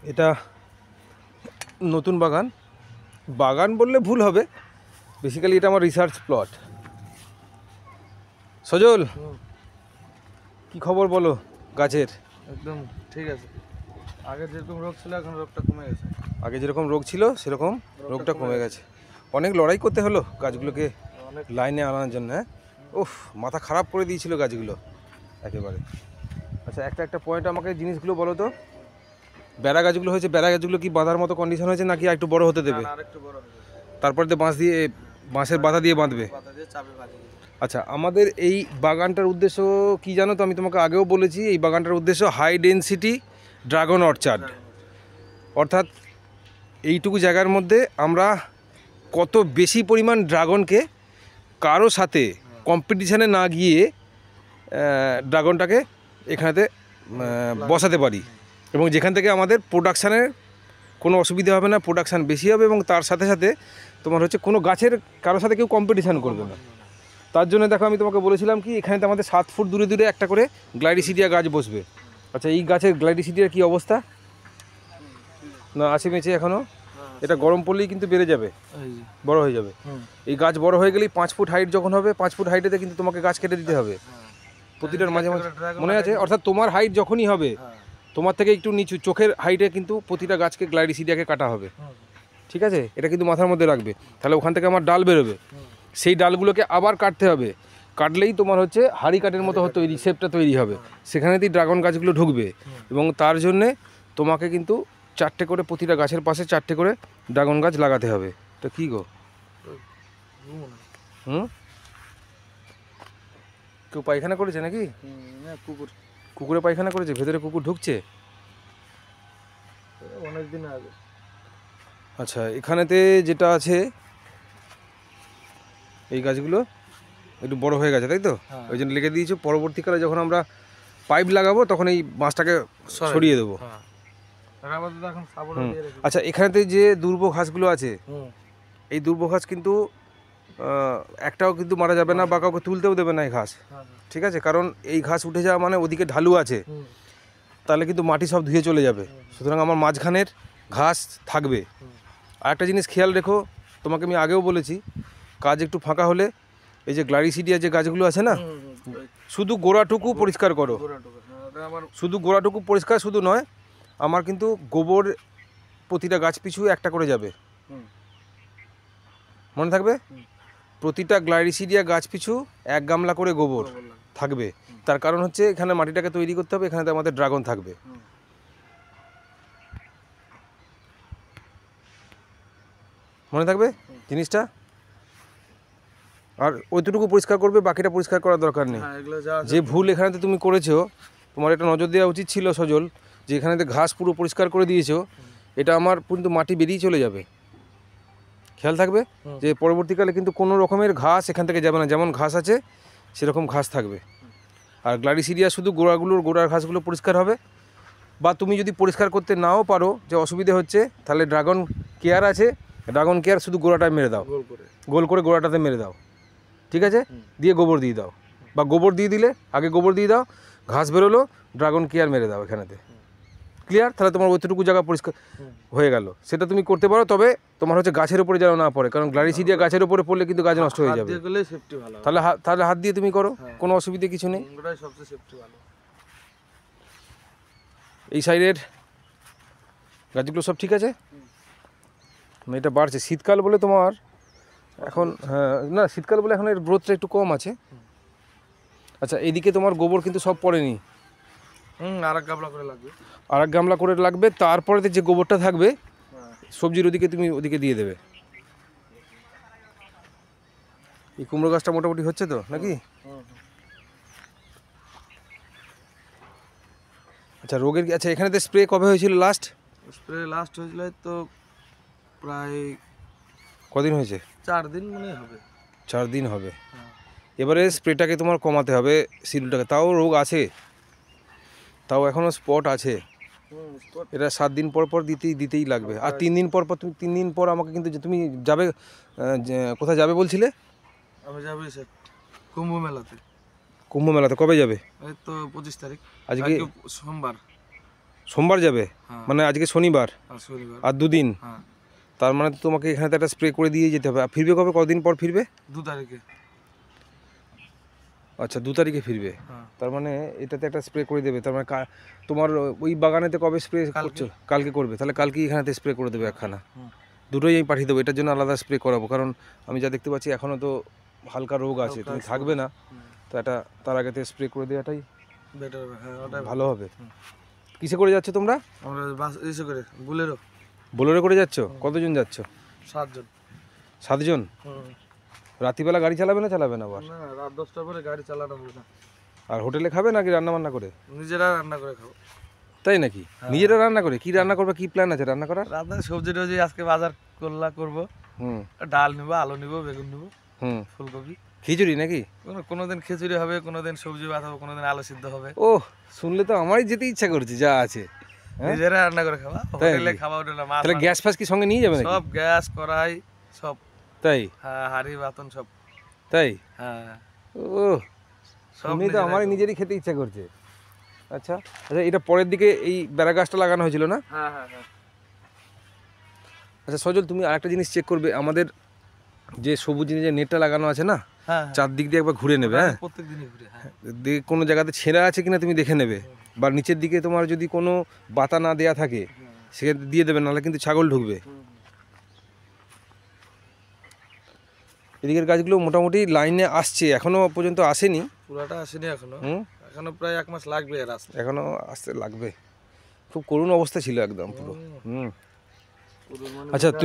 এটা নতুন বাগান, বাগান বললে ভুল হবে, বেসিক্যালি এটা আমার রিসার্চ প্লট। সজল, কি খবর বলো গাছের? একদম ঠিক আছে। আগে যেরকম রোগ ছিল এখন রোগটা কমে গেছে। আগে যেরকম রোগ ছিল সেরকম রোগটা কমে গেছে। অনেক লড়াই করতে হলো গাছগুলোকে লাইনে আনার জন্য। হ্যাঁ, উফ, মাথা খারাপ করে দিয়েছিল গাছগুলো একেবারে। আচ্ছা, একটা পয়েন্ট আমাকে জিনিসগুলো বলো তো, বেড়া গাছগুলো হয়েছে, বেড়া গাছগুলো কি বাঁধার মতো কন্ডিশন হয়েছে নাকি একটু বড় হতে দেবে? তারপর দিয়ে বাঁশের বাধা দিয়ে বাঁধবে? আচ্ছা, আমাদের এই বাগানটার উদ্দেশ্য কি জানো তো? আমি তোমাকে আগেও বলেছি, এই বাগানটার উদ্দেশ্য হাই ডেনসিটি ড্রাগন অর্চার্ড। অর্থাৎ এইটুকু জায়গার মধ্যে আমরা কত বেশি পরিমাণ ড্রাগনকে কারো সাথে কম্পিটিশানে না গিয়ে ড্রাগনটাকে এখানেতে বসাতে পারি, এবং যেখান থেকে আমাদের প্রোডাকশানের কোনো অসুবিধা হবে না, প্রোডাকশান বেশি হবে, এবং তার সাথে সাথে তোমার হচ্ছে কোনো গাছের কারোর সাথে কেউ কম্পিটিশান করবে না। তার জন্য দেখো, আমি তোমাকে বলেছিলাম কি, এখানে তো আমাদের 7 ফুট দূরে দূরে একটা করে গ্লাইরিসিডিয়া গাছ বসবে। আচ্ছা, এই গাছের গ্লাইরিসিডিয়ার কী অবস্থা? না, আছে বেঁচে এখনও? এটা গরম পড়লেই কিন্তু বেড়ে যাবে, বড় হয়ে যাবে। এই গাছ বড় হয়ে গেলেই 5 ফুট হাইট যখন হবে, 5 ফুট হাইটেতে কিন্তু তোমাকে গাছ কেটে দিতে হবে প্রতিটার মাঝে মাঝে, মনে আছে? অর্থাৎ তোমার হাইট যখনই হবে, তোমার থেকে একটু নিচু চোখের হাইটে কিন্তু প্রতিটা গাছকে গ্লাইরিসিডিয়াকে কাটা হবে, ঠিক আছে? এটা কিন্তু মাথার মধ্যে রাখবে। তাহলে ওখান থেকে আমার ডাল বেরোবে, সেই ডালগুলোকে আবার কাটতে হবে, কাটলেই তোমার হচ্ছে হাড়ি কাঠের মতো তৈরি শেপটা তৈরি হবে, সেখানেতেই ড্রাগন গাছগুলো ঢুকবে। এবং তার জন্যে তোমাকে কিন্তু 4টে করে, প্রতিটা গাছের পাশে 4টে করে ড্রাগন গাছ লাগাতে হবে। তো কী গো, কেউ পায়খানা করেছে নাকি? কুকুরে পায়খানা করেছে, ভেতরে কুকুর ঢুকছে অনেকদিন আগে। আচ্ছা, এখানেতে যেটা আছে, এই গাছগুলো একটু বড় হয়ে গেছে, তাই তো? ওই জন্য লিখে দিয়েছো, পরবর্তীকালে যখন আমরা পাইপ লাগাবো তখন এই বাঁশটাকে সরিয়ে দেবো। আচ্ছা, এখানেতে যে দুর্ব ঘাসগুলো আছে, এই দুর্ব ঘাস কিন্তু একটাও কিন্তু মারা যাবে না, বা কাউকে তুলতেও দেবে না এই ঘাস, ঠিক আছে? কারণ এই ঘাস উঠে যাওয়া মানে ওদিকে ঢালু আছে, তাহলে কিন্তু মাটি সব ধুয়ে চলে যাবে। সুতরাং আমার মাঝখানের ঘাস থাকবে। আর একটা জিনিস খেয়াল রেখো, তোমাকে আমি আগেও বলেছি, কাজ একটু ফাঁকা হলে এই যে গ্লাইরিসিডিয়া যে গাছগুলো আছে না, শুধু গোড়াটুকু পরিষ্কার করো। শুধু গোড়াটুকু পরিষ্কার শুধু নয়, আমার কিন্তু গোবর প্রতিটা গাছ পিছু একটা করে যাবে, মনে থাকবে? প্রতিটা গ্লাইরিসিডিয়া গাছ পিছু 1 গামলা করে গোবর থাকবে। তার কারণ হচ্ছে এখানে মাটিটাকে তৈরি করতে হবে, এখানে আমাদের ড্রাগন থাকবে, মনে থাকবে জিনিসটা? আর ওইটুকু পরিষ্কার করবে, বাকিটা পরিষ্কার করার দরকার নেই। যে ভুল এখানেতে তুমি করেছো, তোমার এটা নজর দেওয়া উচিত ছিল সজল, যে এখানেতে ঘাস পুরো পরিষ্কার করে দিয়েছো, এটা আমার কিন্তু মাটি বেরিয়ে চলে যাবে। খেয়াল থাকবে যে পরবর্তীকালে কিন্তু কোনো রকমের ঘাস এখান থেকে যাবে না, যেমন ঘাস আছে সেরকম ঘাস থাকবে। আর গ্লাইরিসিডিয়া শুধু গোড়ার ঘাসগুলো পরিষ্কার হবে। বা তুমি যদি পরিষ্কার করতে নাও পারো, যে অসুবিধে হচ্ছে, তাহলে ড্রাগন কেয়ার আছে, ড্রাগন কেয়ার শুধু গোড়াটায় মেরে দাও, গোল করে গোড়াটাতে মেরে দাও, ঠিক আছে? দিয়ে গোবর দিয়ে দাও, বা গোবর দিয়ে দিলে, আগে গোবর দিয়ে দাও, ঘাস বেরোলো, ড্রাগন কেয়ার মেরে দাও এখানেতে। ক্লিয়ার? তাহলে তোমার ওইটুকু জায়গা পরিষ্কার হয়ে গেল। সেটা তুমি করতে পারো, তবে তোমার হচ্ছে গাছের উপরে যেন না পড়ে, কারণ গ্লাইরিসিডিয়া গাছের উপরে পড়লে কিন্তু গাছ নষ্ট হয়ে যাবে। তাহলে হাত দিয়ে তুমি করো, কোনো অসুবিধে কিছু নেই। এই সাইডের গাছগুলো সব ঠিক আছে, এটা বাড়ছে। শীতকাল বলে তোমার এখন, হ্যাঁ, না, শীতকাল বলে এখন এর গ্রোথটা একটু কম আছে। আচ্ছা, এইদিকে তোমার গোবর কিন্তু সব পড়েনি, আর 1 গামলা করে লাগবে, আর 1 গামলা করে লাগবে। তারপরে যে গোবরটা থাকবে সবজির ওদিকে তুমি ওদিকে দিয়ে দেবে। এই কুমড়ো গাছটা মোটামুটি হচ্ছে তো নাকি? আচ্ছা, রোগের, আচ্ছা, এখানে তো স্প্রে কবে হয়েছিল লাস্ট? লাস্ট হয়েছিল তো প্রায় কদিন হয়েছে? 4 দিন মনে হবে। 4 দিন হবে। এবারে স্প্রেটাকে তোমার কমাতে হবে, শিডিউলটাকে। তাও রোগ আছে, তাও এখনও স্পট আছে, এটা 7 দিন পর পর দিতেই লাগবে। আর 3 দিন পর তুমি 3 দিন পর আমাকে কিন্তু, তুমি যাবে কোথায় যাবে বলছিলে? আমি যাবো কুম্ভ মেলাতে। কুম্ভ মেলাতে কবে যাবে? এই তো 25 তারিখ, আজকে সোমবার। সোমবার যাবে, হ্যাঁ। মানে আজকে শনিবার আর শনিবার। আর 2 দিন। হ্যাঁ, তার মানে তো তোমাকে এখানে তো একটা স্প্রে করে দিয়ে যেতে হবে। আর ফিরবে কবে, কদিন পর ফিরবে? 2 তারিখে। আচ্ছা 2 তারিখে ফিরবে। হ্যাঁ, তার মানে এটাতে একটা স্প্রে করে দেবে। তার মানে তোমার ওই বাগানেতে কবে স্প্রে করছো? কালকে করবে, তাহলে কালকেই এখানেতে স্প্রে করে দেবে একখানা। হুম। দুটোই আমি পাঠিয়ে দেবো, এটার জন্য আলাদা স্প্রে করাবো, কারণ আমি যা দেখতে পাচ্ছি এখনও তো হালকা রোগ আছে, তুমি থাকবে না, তো এটা তার আগেতে স্প্রে করে দেওয়াটাই বেটার। হ্যাঁ, ওটাই ভালো হবে। কিসে করে যাচ্ছ তোমরা? আমরা বাস ইসে করে বুলেরো। বোলেরো করে যাচ্ছ? কতজন যাচ্ছ? 7 জন। 7 জন। রাত্রিবেলা গাড়ি চালাবে না চালাবে না আবার? না, রাত 10টার পরে গাড়ি চালানো হবে না। আর হোটেলে খাবে নাকি রান্না বান্না করে? নিজেরা রান্না করে খাবো। তাই নাকি? নিজেরা রান্না করে? কি রান্না করবে, কি প্ল্যান আছে রান্না করার? রাতে সবজি টবজি আজকে বাজার করবো। হুম ডাল নিবো, আলু নিবো, বেগুন নিবো, হুম। ফুলকপি। খিচুড়ি নাকি? কোনোদিন খিচুড়ি হবে, কোনোদিন সবজি বাঁধাবো, কোনোদিন আলু সিদ্ধ হবে। ওহ, শুনলে তো আমারই যেতে ইচ্ছা করছে যা আছে। হ্যাঁ? নিজেরা রান্না করে খাওয়া, তাই হোটেলে নাকি? খাওয়া, হোটেলে মাছ তাহলে মাংস, গ্যাস ফ্যাস কি সঙ্গে নিয়ে যাবে নাকি? সব গ্যাস কড়াই সব। তাই? হ্যাঁ, হাঁড়ি বাতন সব। তাই? হ্যাঁ, ও, সব শুনেই তো নিজেরাই আমারই করবো। নিজেরই খেতে ইচ্ছা করছে। আচ্ছা আচ্ছা, এটা পরের দিকে এই বেড়া গাছটা লাগানো হয়েছিল না? হ্যাঁ, হ্যাঁ, হ্যাঁ। আচ্ছা সজল, তুমি আরেকটা জিনিস চেক করবে, আমাদের যে সবুজ যে নেটটা লাগানো আছে না, হ্যাঁ, চারদিক দিয়ে একবার ঘুরে নেবে। হ্যাঁ, প্রত্যেক দিনই ঘুরে। হ্যাঁ, দিয়ে কোনো জায়গাতে ছেঁড়া আছে কিনা তুমি দেখে নেবে, বা নিচের দিকে তোমার যদি কোনো বাতা না দেয়া থাকে সেখানে দিয়ে দেবে, নাহলে কিন্তু ছাগল ঢুকবে। এদিকের গাছগুলো মোটামুটি লাইনে আসছে, এখনো পর্যন্ত আসেনি। পুরাটা আসেনি এখনো। হুম, এখনো প্রায় 1 মাস লাগবে আর আসতে। এখনো আসতে লাগবে। খুব করুণ অবস্থা ছিল একদম পুরো। হুম। পুরো মানে আচ্ছা তুমি